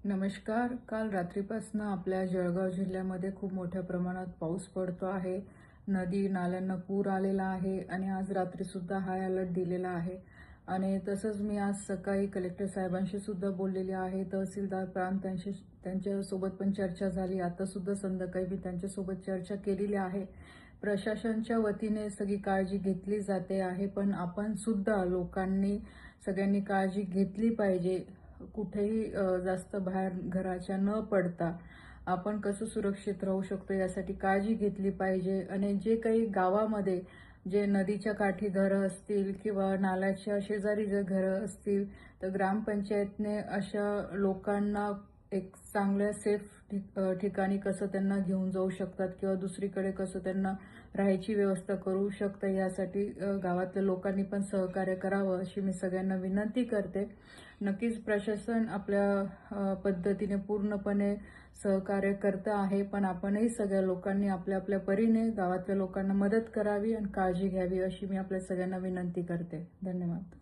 नमस्कार. काल रात्रीपासून आपल्या जळगाव जिल्ह्यामध्ये खूप मोठ्या प्रमाणात पाऊस पडतो आहे. नदी नाल्यांना पूर आलेला आहे आणि आज रात्रीसुद्धा हाय अलर्ट दिलेला आहे. आणि तसंच मी आज सकाळी कलेक्टर साहेबांशी सुद्धा बोललेले आहे. तहसीलदार प्रांत त्यांच्यासोबत पण चर्चा झाली. आता सुद्धा संध्याकाळी मी त्यांच्यासोबत चर्चा केलेली आहे. प्रशासनाच्या वतीने सगळी काळजी घेतली जाते आहे, पण आपण सुद्धा लोकांनी सगळ्यांनी काळजी घेतली पाहिजे. कुठेही जास्त बाहेर घराच्या न पडता आपण कसं सुरक्षित राहू शकतो यासाठी काळजी घेतली पाहिजे. आणि जे काही गावामध्ये जे नदीच्या काठी घरं असतील किंवा नाल्याच्या शेजारी जर घरं असतील तर ग्रामपंचायतने अशा लोकांना एक चांगल्या सेफ ठिकाणी कसं त्यांना घेऊन जाऊ शकतात किंवा दुसरीकडे कसं त्यांना राहायची व्यवस्था करू शकतं यासाठी गावातल्या लोकांनी पण सहकार्य करावं अशी मी सगळ्यांना विनंती करते. नक्कीच प्रशासन आपल्या पद्धतीने पूर्णपणे सहकार्य करतं आहे, पण आपणही सगळ्या लोकांनी आपल्या आपल्या परीने गावातल्या लोकांना मदत करावी आणि काळजी घ्यावी अशी मी आपल्या सगळ्यांना विनंती करते. धन्यवाद.